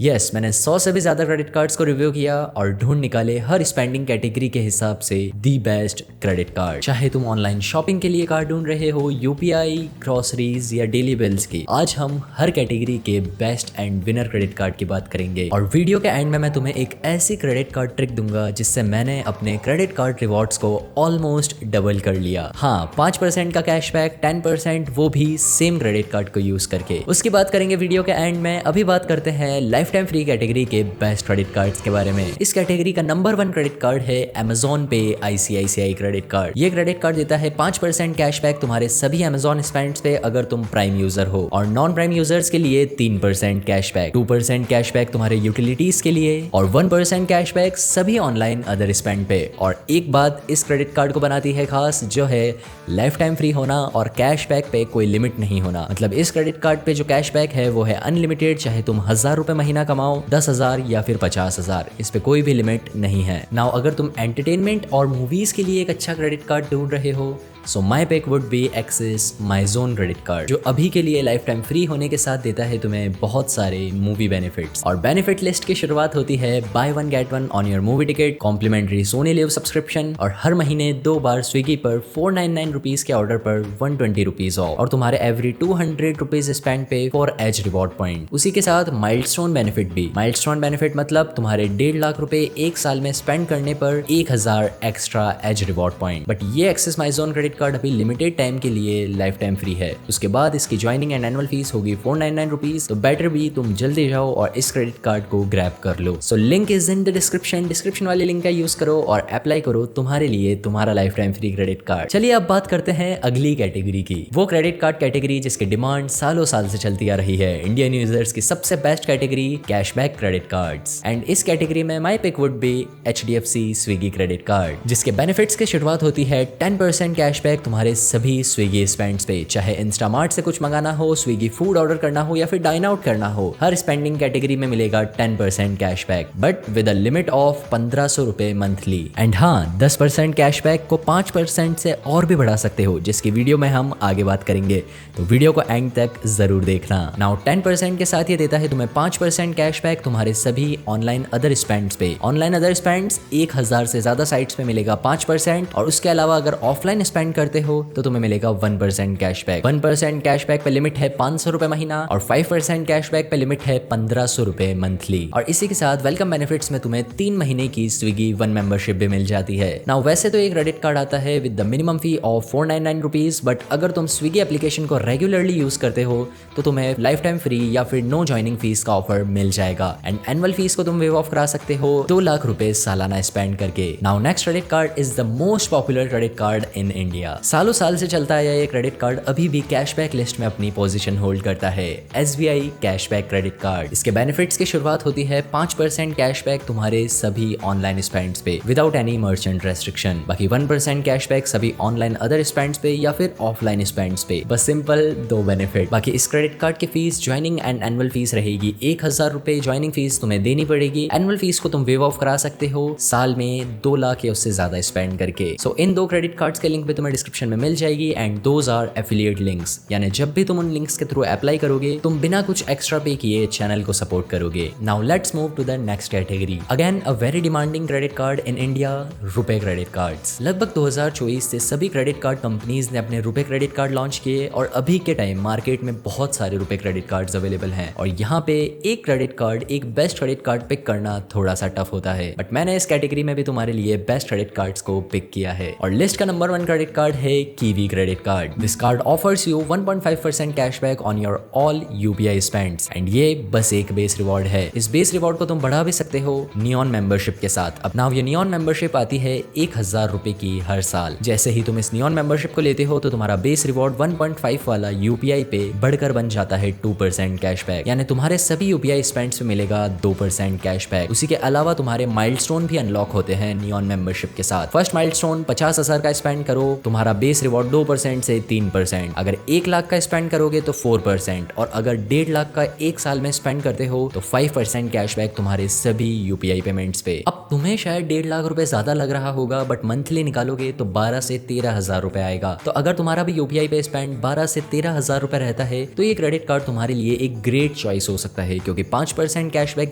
Yes, मैंने 100 से भी ज्यादा क्रेडिट कार्ड्स को रिव्यू किया और ढूंढ निकाले हर स्पेंडिंग कैटेगरी के हिसाब से दी बेस्ट क्रेडिट कार्ड। चाहे तुम ऑनलाइन शॉपिंग के लिए कार्ड ढूंढ रहे हो, यूपीआई, ग्रोसरीज या डेली बिल्स की, आज हम हर कैटेगरी के best and winner credit card की बात करेंगे। और वीडियो के एंड में मैं तुम्हें एक ऐसी क्रेडिट कार्ड ट्रिक दूंगा जिससे मैंने अपने क्रेडिट कार्ड रिवॉर्ड्स को ऑलमोस्ट डबल कर लिया। हाँ, 5% का कैशबैक, 10%, वो भी सेम क्रेडिट कार्ड को यूज करके। उसकी बात करेंगे वीडियो के एंड में। अभी बात करते हैं लाइफ टाइम फ्री कैटेगरी के बेस्ट क्रेडिट कार्ड्स के बारे में। इस कैटेगरी का नंबर 1 क्रेडिट कार्ड है Amazon पे ICICI क्रेडिट कार्ड। ये क्रेडिट कार्ड देता है 5% कैशबैक तुम्हारे सभी Amazon स्पेंड्स पे अगर तुम प्राइम यूजर हो, और नॉन प्राइम यूजर्स के लिए 3% कैशबैक, 2% कैशबैक तुम्हारे यूटिलिटीज के लिए और 1% कैशबैक सभी ऑनलाइन अदर स्पेंड पे। और एक बात इस क्रेडिट कार्ड को बनाती है खास, जो है लाइफ टाइम फ्री होना और कैशबैक पे कोई लिमिट नहीं होना। मतलब इस क्रेडिट कार्ड पे जो कैशबैक है वो है अनलिमिटेड, चाहे तुम 1000 रुपए महीना कमाओ, 10,000 या फिर 50,000, इस पे कोई भी लिमिट नहीं है। नाउ अगर तुम एंटरटेनमेंट और मूवीज के लिए एक अच्छा क्रेडिट कार्ड ढूंढ रहे हो, so my pick would be Axis माइजोन credit card, जो अभी के लिए लाइफ टाइम फ्री होने के साथ देता है तुम्हें बहुत सारे मूवी बेनिफिट्स। और बेनिफिट लिस्ट की शुरुआत होती है buy one get one on your movie ticket, complimentary Sony LIV subscription, और हर महीने 2 बार स्विगी पर 499 रुपीज के ऑर्डर पर 120 रुपीज ऑफ, और तुम्हारे एवरी 200 रुपीज स्पेंड पे 4 एज रिवॉर्ड पॉइंट। उसी के साथ माइलस्टोन बेनिफिट भी। माइलस्टोन बेनिफिट मतलब तुम्हारे 1.5 लाख रुपए एक साल में स्पेंड करने पर 1000 extra as reward point. But ये एक्सिस माइजोन क्रेडिट कार्ड अभी लिमिटेड टाइम के लिए लाइफ टाइम फ्री है। उसके बाद इसकी ज्वाइनिंग एंड एनुअल फीस होगी 499 रुपीज। तो बेटर भी तुम जल्दी जाओ और इस क्रेडिट कार्ड को ग्रैब कर लो। So link is in the description वाले लिंक का यूज करो और अप्लाई करो तुम्हारे लिए तुम्हारा lifetime free credit card. चलिए अब बात करते हैं अगली कैटेगरी की, वो क्रेडिट कार्ड कैटेगरी जिसकी डिमांड सालों साल से चलती आ रही है। इंडियन यूजर्स की सबसे best category cashback credit cards. And इस कैटेगरी में my pick would be HDFC Swiggy credit card, जिसके बेनिफिट्स की शुरुआत होती है 10% कैशबैक तुम्हारे सभी स्विगी स्पेंड्स पे। चाहे इंस्टामार्ट से कुछ मंगाना हो, स्विगी फूड ऑर्डर करना हो या फिर डाइन आउट करना हो, हर स्पेंडिंग कैटेगरी में मिलेगा 10% cashback, but with a limit of 1500 रुपए मंथली। एंड हाँ, 10% कैशबैक को 5% से और भी बढ़ा सकते हो, जिसकी वीडियो में हम आगे बात करेंगे, तो वीडियो को एंड तक जरूर देखना। नाउ 10% के साथ ये देता है तुम्हें 5% कैशबैक तुम्हारे सभी ऑनलाइन अदर स्पेंड्स पे। ऑनलाइन अदर स्पेंड्स 1000 से ज्यादा साइट्स पे मिलेगा 5%, और उसके अलावा अगर ऑफलाइन स्पेंड करते हो तो तुम्हें मिलेगा 1% कैशबैक। 1% कैशबैक पे लिमिट है 500 रुपए महीना और 5% कैशबैक पे लिमिट है 1500 रुपए मंथली। और इसी के साथ वेलकम बेनिफिट्स में तुम्हें 3 महीने की स्विगी 1 मेंबरशिप भी मिल जाती है। नाउ वैसे तो ये क्रेडिट कार्ड आता है with the minimum fee of 499 rupees, but अगर तुम स्विगी एप्लीकेशन को रेगुलरली यूज करते हो तो तुम्हें लाइफ टाइम फ्री या फिर नो ज्वाइनिंग फीस का ऑफर मिल जाएगा। एंड एनुअल फीस को तुम वेव ऑफ करा सकते हो 2 लाख रुपए सालाना स्पेंड करके। Now next credit card is the most popular credit card in India. सालों साल से चलता है ये क्रेडिट कार्ड अभी भी कैशबैक लिस्ट में अपनी पोजीशन होल्ड करता है, SBI कैशबैक क्रेडिट कार्ड। इसके बेनिफिट्स की शुरुआत होती है 5% कैशबैक तुम्हारे सभी ऑनलाइन स्पेंड्स पे विदाउट एनी मर्चेंट रेस्ट्रिक्शन। बाकी 1% कैशबैक सभी ऑनलाइन अदर स्पेंड्स पे या फिर ऑफलाइन स्पेंड्स पे। बस सिंपल 2 बेनिफिट। बाकी इस क्रेडिट कार्ड की fees, joining and annual fees रहेगी 1000 रुपए। ज्वाइनिंग फीस तुम्हें देनी पड़ेगी, एनुअल फीस को तुम वेव ऑफ करा सकते हो साल में 2 लाख या उससे ज्यादा स्पेंड करके। सो इन 2 क्रेडिट कार्ड्स के लिंक भी तुम्हें डिस्क्रिप्शन में मिल जाएगी। And those are affiliate links, यानी जब भी तुम उन लिंक्स के थ्रू अप्लाई करोगे तुम बिना कुछ एक्स्ट्रा पे किए चैनल को सपोर्ट करोगे। Now let's move to the next category. Again a very demanding credit card in India, RuPay credit cards. लगभग 2024 से सभी क्रेडिट कार्ड कंपनीज ने अपने रुपे क्रेडिट कार्ड लॉन्च किए और अभी के टाइम मार्केट में बहुत सारे रुपे क्रेडिट कार्ड्स अवेलेबल हैं। और यहाँ पे एक क्रेडिट कार्ड, एक बेस्ट क्रेडिट कार्ड पिक करना थोड़ा सा टफ होता है, बट मैंने इस कैटेगरी में भी तुम्हारे लिए बेस्ट क्रेडिट कार्ड्स को पिक किया है। और लिस्ट का नंबर 1 क्रेडिट कार्ड है kiwi credit card. This card offers you 1.5% cashback on your all UPI spends, and ये बस एक बेस रिवॉर्ड है। इस बेस रिवॉर्ड को तुम बढ़ा भी सकते हो नियॉन मेंबरशिप के साथ। अब नाउ ये नियॉन मेंबरशिप आती है 1000 रुपए की हर साल। जैसे ही तुम इस नियॉन मेंबरशिप को लेते हो तो तुम्हारा बेस रिवॉर्ड 1.5 वाला UPI पे बढ़कर बन जाता है 2% कैशबैक, यानी तुम्हारे सभी UPI स्पेंड्स पे मिलेगा 2% कैशबैक। उसी के अलावा तुम्हारे माइलस्टोन भी अनलॉक होते हैं नियॉन मेंबरशिप के साथ। फर्स्ट माइलस्टोन 50,000 का स्पेंड करो, तुम्हारा बेस रिवॉर्ड 2% से 3%। अगर 1 लाख का स्पेंड करोगे तो 4%, और अगर 1.5 लाख का एक साल में स्पेंड करते हो तो 5% कैशबैक तुम्हारे सभी UPI पेमेंट्स पे। अब तुम्हें शायद 1.5 लाख रुपए ज्यादा लग रहा होगा, बट मंथली निकालोगे तो 12 से 13 हजार रुपए आएगा। तो अगर तुम्हारा भी यूपीआई पे स्पेंड 12 से 13 हजार रुपए रहता है तो ये क्रेडिट कार्ड तुम्हारे लिए एक ग्रेट चॉइस हो सकता है, क्योंकि 5% कैशबैक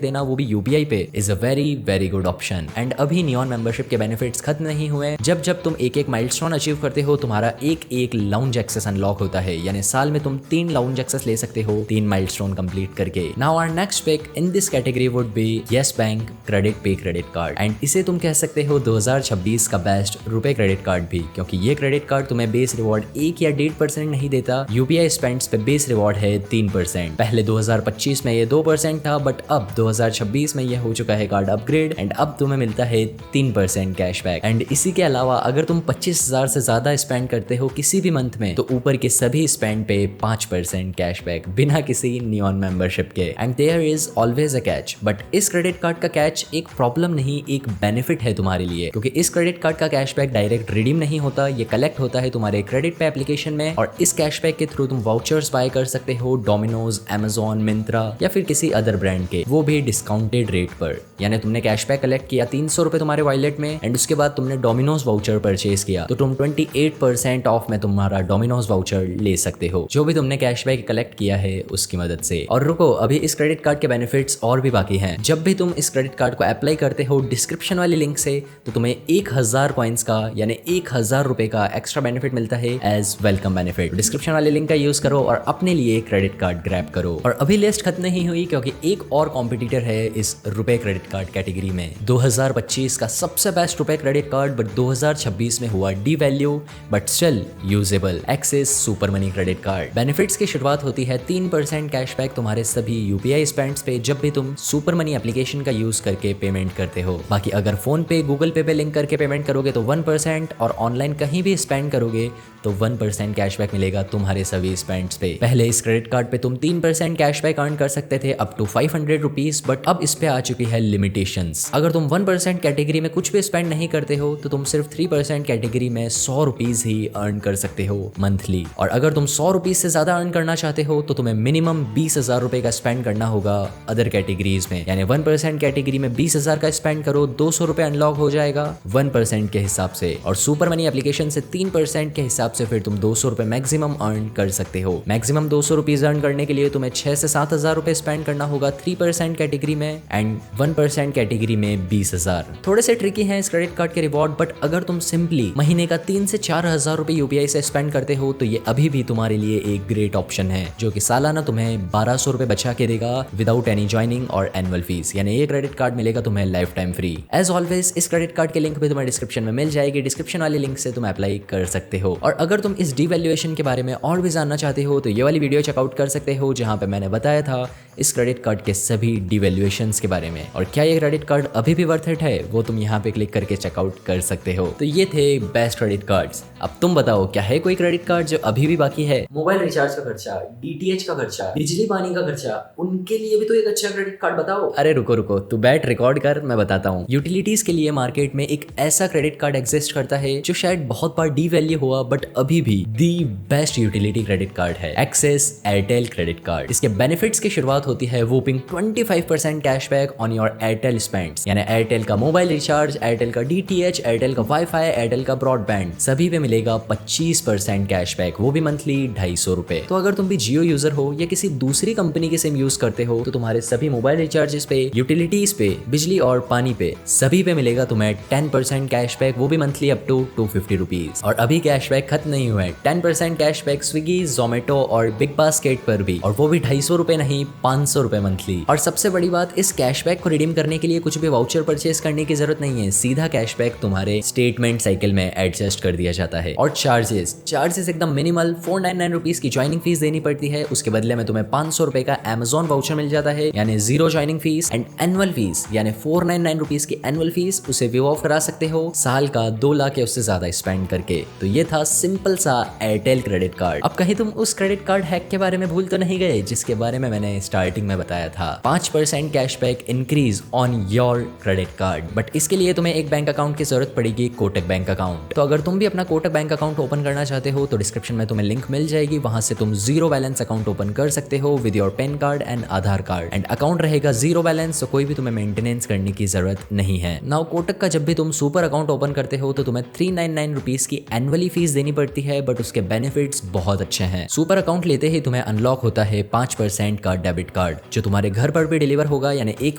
देना वो भी यूपीआई पे is a very very good option. And अभी नियॉन मेंबरशिप के बेनिफिट्स खत्म नहीं हुए। जब जब तुम एक माइलस्टोन अचीव करते हो तुम्हारा एक लाउंज एक्सेस अनलॉक होता है, यानी साल में तुम 3 लाउंज एक्सेस ले सकते हो 3 माइलस्टोन कंप्लीट करके। Now our next pick in this category would be Yes Bank credit pay credit card, and इसे तुम कह सकते हो 2026 का बेस्ट रुपए क्रेडिट कार्ड भी, क्योंकि ये क्रेडिट कार्ड तुम्हें बेस रिवॉर्ड 1 या 1.5% नहीं देता। यूपीआई स्पेंड्स पे बेस रिवॉर्ड है 3%। पहले 2025 में ये 2% था, बट अब 2026 में ये हो चुका है कार्ड अपग्रेड, एंड अब तुम्हें मिलता है 3% कैशबैक। एंड इसी के अलावा अगर तुम 25,000 से ज्यादा स्पेंड करते हो किसी भी मंथ में तो ऊपर के सभी स्पेंड पे 5% कैशबैक बिना किसी नियॉन मेंबरशिप के। And there is always a catch, but इस क्रेडिट कार्ड का कैच एक प्रॉब्लम नहीं, एक बेनिफिट है तुम्हारे लिए, क्योंकि इस क्रेडिट कार्ड का कैशबैक डायरेक्ट रिडीम नहीं होता, ये कलेक्ट होता है तुम्हारे क्रेडिट पे एप्लीकेशन में, और इस कैशबैक के थ्रू तुम वाउचर्स बाय कर सकते हो डोमिनोज, अमेजॉन, मिंत्रा या फिर किसी अदर ब्रांड के, वो भी डिस्काउंटेड रेट पर। यानी तुमने कैशबैक कलेक्ट किया 300 रुपए तुम्हारे वॉलेट में, एंड उसके बाद तुमने डोमिनोज वाउचर परचेज किया तो तुम 28% ऑफ में तुम्हारा डोमिनोज वाउचर ले सकते हो, जो भी तुमने कैशबैक कलेक्ट किया है उसकी मदद से। और रुको, अभी इस क्रेडिट कार्ड के बेनिफिट्स और भी बाकी हैं। जब भी तुम इस क्रेडिट कार्ड को अप्लाई करते हो डिस्क्रिप्शन वाले लिंक से, तो तुम्हें 1000 कॉइन्स का यानी 1000 रुपए का एक्स्ट्रा बेनिफिट मिलता है एज वेलकम बेनिफिट। डिस्क्रिप्शन वाले लिंक का यूज करो और अपने लिए क्रेडिट कार्ड ग्रैब करो। और अभी लिस्ट खत्म नहीं हुई, क्योंकि एक और कॉम्पिटिटर है इस रुपए क्रेडिट कार्ड कैटेगरी में। 2025 का सबसे बेस्ट रुपए क्रेडिट कार्ड बट 2026 में हुआ D value but still usable, axis super money credit card. Benefits की शुरुआत होती है 3% कैशबैक तुम्हारे सभी यूपीआई स्पेंड्स पे जब भी तुम सुपर मनी एप्लीकेशन का यूज करके पेमेंट करते हो। बाकी अगर फोन पे, गूगल पे लिंक करके पेमेंट करोगे तो 1%, और ऑनलाइन कहीं भी स्पेंड करोगे तो 1% कैशबैक मिलेगा तुम्हारे सभी स्पेंड्स पे। पहले इस क्रेडिट कार्ड पे तुम 3% कैशबैक अर्न कर सकते थे अप टू 500 रुपीज, बट अब इस पे आ चुकी है लिमिटेशंस। अगर तुम 1% कैटेगरी में कुछ भी स्पेंड नहीं करते हो तो तुम सिर्फ 3% कैटेगरी में 100 रुपीज ही अर्न कर सकते हो मंथली, और अगर तुम 100 रुपीज से ज्यादा अर्न करना चाहते हो तो तुम्हें मिनिमम 20,000 रुपए का स्पेंड करना होगा अदर कैटेगरीज में। यानी 1% कैटेगरी में 20,000 का स्पेंड करो, 200 रुपए अनलॉक हो जाएगा 1% के हिसाब से, और सुपर मनी एप्लीकेशन से 3% के हिसाब से फिर तुम 200 रुपए मैक्सिमम अर्न कर सकते हो। मैक्सिमम 200 रुपीज अर्न करने के लिए तुम्हें 6 से 7,000 रुपए स्पेंड करना होगा 3% कैटेगरी में, एंड 1% कैटेगरी में 20,000। थोड़े से ट्रिकी हैं इस क्रेडिट कार्ड के रिवॉर्ड, बट अगर तुम सिंपली महीने का 3 से 4,000 रुपए यूपीआई से स्पेंड करते हो तो ये अभी भी तुम्हारे लिए एक ग्रेट ऑप्शन है, जो कि सालाना तुम्हें 1200 रुपए बचा के देगा विदाउट एनी ज्वाइनिंग और एनुअल फीस। यानी ये क्रेडिट कार्ड मिलेगा तुम्हें lifetime free. As always इस क्रेडिट कार्ड के लिंक भी तुम्हें डिस्क्रिप्शन में मिल जाएगी, डिस्क्रिप्शन वाले लिंक से तुम अप्लाई कर सकते हो। और अगर तुम इस डिवैल्यूएशन के बारे में और भी जानना चाहते हो तो ये वाली वीडियो चेकआउट कर सकते हो, जहां पे मैंने बताया था इस क्रेडिट कार्ड के सभी डिवैल्यूएशंस के बारे में, और क्या ये क्रेडिट कार्ड अभी भी वर्थ इट है वो तुम यहाँ पे क्लिक करके चेकआउट कर सकते हो। तो ये थे बेस्ट क्रेडिट कार्ड्स। अब तुम बताओ, क्या है कोई क्रेडिट कार्ड जो अभी भी बाकी है? मोबाइल रिचार्ज का खर्चा, डीटीएच का खर्चा, बिजली पानी का खर्चा, उनके लिए भी तो एक अच्छा क्रेडिट कार्ड बताओ। अरे रुको, तू बैठ रिकॉर्ड कर, मैं बताता हूँ। यूटिलिटीज के लिए मार्केट में एक ऐसा क्रेडिट कार्ड एग्जिस्ट करता है जो शायद बहुत बार डी वैल्यू हुआ बट अभी भी the best utility credit card है, एक्सिस एयरटेल क्रेडिट कार्ड। इसके बेनिफिट्स की शुरुआत होती है whopping 25% cashback on your Airtel spends, यानी एयरटेल का मोबाइल रिचार्ज, एयरटेल का डीटीएच, एयरटेल का वाईफाई, एयरटेल का ब्रॉडबैंड, सभी पे मिलेगा 25% कैशबैक, वो भी मंथली 250 रुपए। तो अगर तुम भी जियो यूजर हो या किसी दूसरी कंपनी के सिम यूज करते हो तो तुम्हारे सभी मोबाइल रिचार्जेस पे, यूटिलिटीज पे, बिजली और पानी पे, सभी पे मिलेगा तुम्हें 10% कैशबैक, वो भी मंथली अप टू 250 रुपीज। और अभी कैशबैक खत्म नहीं हुआ है, 10% कैशबैक स्विगी, जोमेटो और बिग बास्केट पर भी, और वो भी 250 रुपए नहीं 500 रुपए मंथली। और सबसे बड़ी बात, इस कैशबैक को रिडीम करने के लिए कुछ भी वाउचर परचेस करने की जरूरत नहीं है, सीधा कैशबैक तुम्हारे स्टेटमेंट साइकिल में एडजस्ट कर दिया जाता है। और चार्जेस एकदम मिनिमल, 499 रुपीज की ज्वाइनिंग फीस देनी पड़ती है, उसके बदले में तुम्हें 500 रुपए का अमेजॉन वाउचर मिल जाता है, यानी 0 joining fees, and annual fees यानी 499 रुपीज की एनुअल फीस, उसे वेव ऑफ करा सकते हो साल का 2 लाख या उससे ज्यादा स्पेंड करके। तो ये था सिंपल सा एयरटेल क्रेडिट कार्ड। अब कहीं तुम उस क्रेडिट कार्ड हैक के बारे में भूल तो नहीं गए जिसके बारे में मैंने स्टार्टिंग में बताया था, 5% cashback increase on your credit card. But इसके लिए तुम्हें एक बैंक अकाउंट की जरूरत पड़ेगी, कोटक बैंक अकाउंट। तो अगर तुम भी अपना कोटक बैंक अकाउंट ओपन करना चाहते हो तो डिस्क्रिप्शन में तुम्हें लिंक मिल जाएगी, वहां से तुम 0 बैलेंस अकाउंट ओपन कर सकते हो with your pan card and Aadhaar card, and account रहेगा 0 बैलेंस, तो कोई भी तुम्हें मेंटेनेंस करने की जरूरत जरूरत नहीं है। नाउ कोटक का जब भी तुम सुपर अकाउंट ओपन करते हो तो तुम्हें 399 रुपीज की एनुअली फीस देनी पड़ती है, बट उसके बेनिफिट्स बहुत अच्छे हैं। सुपर अकाउंट लेते ही तुम्हें अनलॉक होता है 5% का डेबिट कार्ड जो तुम्हारे घर पर भी डिलीवर होगा, यानी एक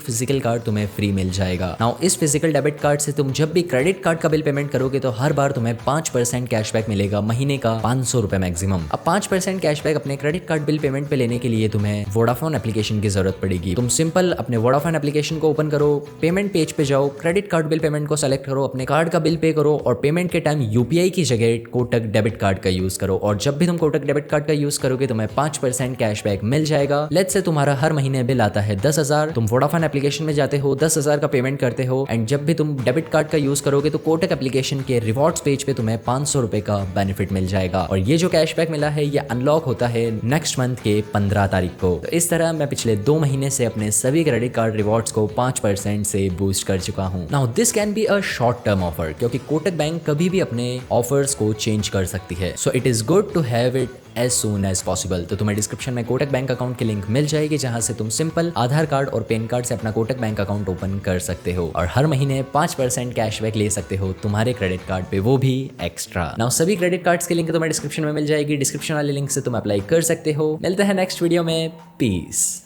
फिजिकल कार्ड तुम्हें फ्री मिल जाएगा। नाउ इस फिजिकल डेबिट कार्ड से तुम जब भी क्रेडिट कार्ड का बिल पेमेंट करोगे तो हर बार तुम्हें 5% कैशबैक मिलेगा, महीने का 500 रुपए मैक्सिमम। अब 5% कैशबैक अपने क्रेडिट कार्ड बिल पेमेंट पे लेने के लिए तुम्हें वोडाफोन एप्लीकेशन की जरूरत पड़ेगी। तुम सिंपल अपने वोडाफोन एप्लीकेशन को ओपन करो, पेमेंट पेज पे जाओ, क्रेडिट कार्ड बिल पेमेंट को सेलेक्ट करो, अपने कार्ड का बिल पे करो और पेमेंट के टाइम यूपीआई की जगह कोटक डेबिट कार्ड का यूज करो। और जब भी तुम कोटक डेबिट कार्ड का यूज करोगे तुम्हें 5% कैशबैक मिल जाएगा। लेट्स से तुम्हारा हर महीने बिल आता है 10,000, तुम वोडाफोन एप्लीकेशन में जाते हो, 10,000 का पेमेंट करते हो एंड जब भी तुम डेबिट कार्ड का यूज करोगे तो कोटक एप्लीकेशन के रिवॉर्ड्स पेज पे तुम्हें 500 रुपए का बेनिफिट मिल जाएगा। और ये जो कैशबैक मिला है ये अनलॉक होता है नेक्स्ट मंथ के 15 तारीख को। तो इस तरह मैं पिछले 2 महीने से अपने सभी क्रेडिट कार्ड रिवॉर्ड्स को 5% से बूस्ट कर चुका हूं। Now this can be a short term offer, क्योंकि कोटक बैंक कभी भी अपने ऑफर्स को चेंज कर सकती है। So it is good to have it as soon as possible. तो तुम्हें डिस्क्रिप्शन में कोटक बैंक अकाउंट की लिंक मिल जाएगी जहां से तुम सिंपल आधार कार्ड और पैन कार्ड से अपना कोटक बैंक अकाउंट ओपन कर सकते हो और हर महीने 5% कैशबैक ले सकते हो तुम्हारे क्रेडिट कार्ड पे, वो भी एक्स्ट्रा। नाउ सभी क्रेडिट कार्ड्स की लिंक तुम्हें डिस्क्रिप्शन में मिल जाएगी, डिस्क्रिप्शन वाले लिंक से तुम अप्लाई कर सकते हो। मिलते हैं नेक्स्ट वीडियो में, पीस।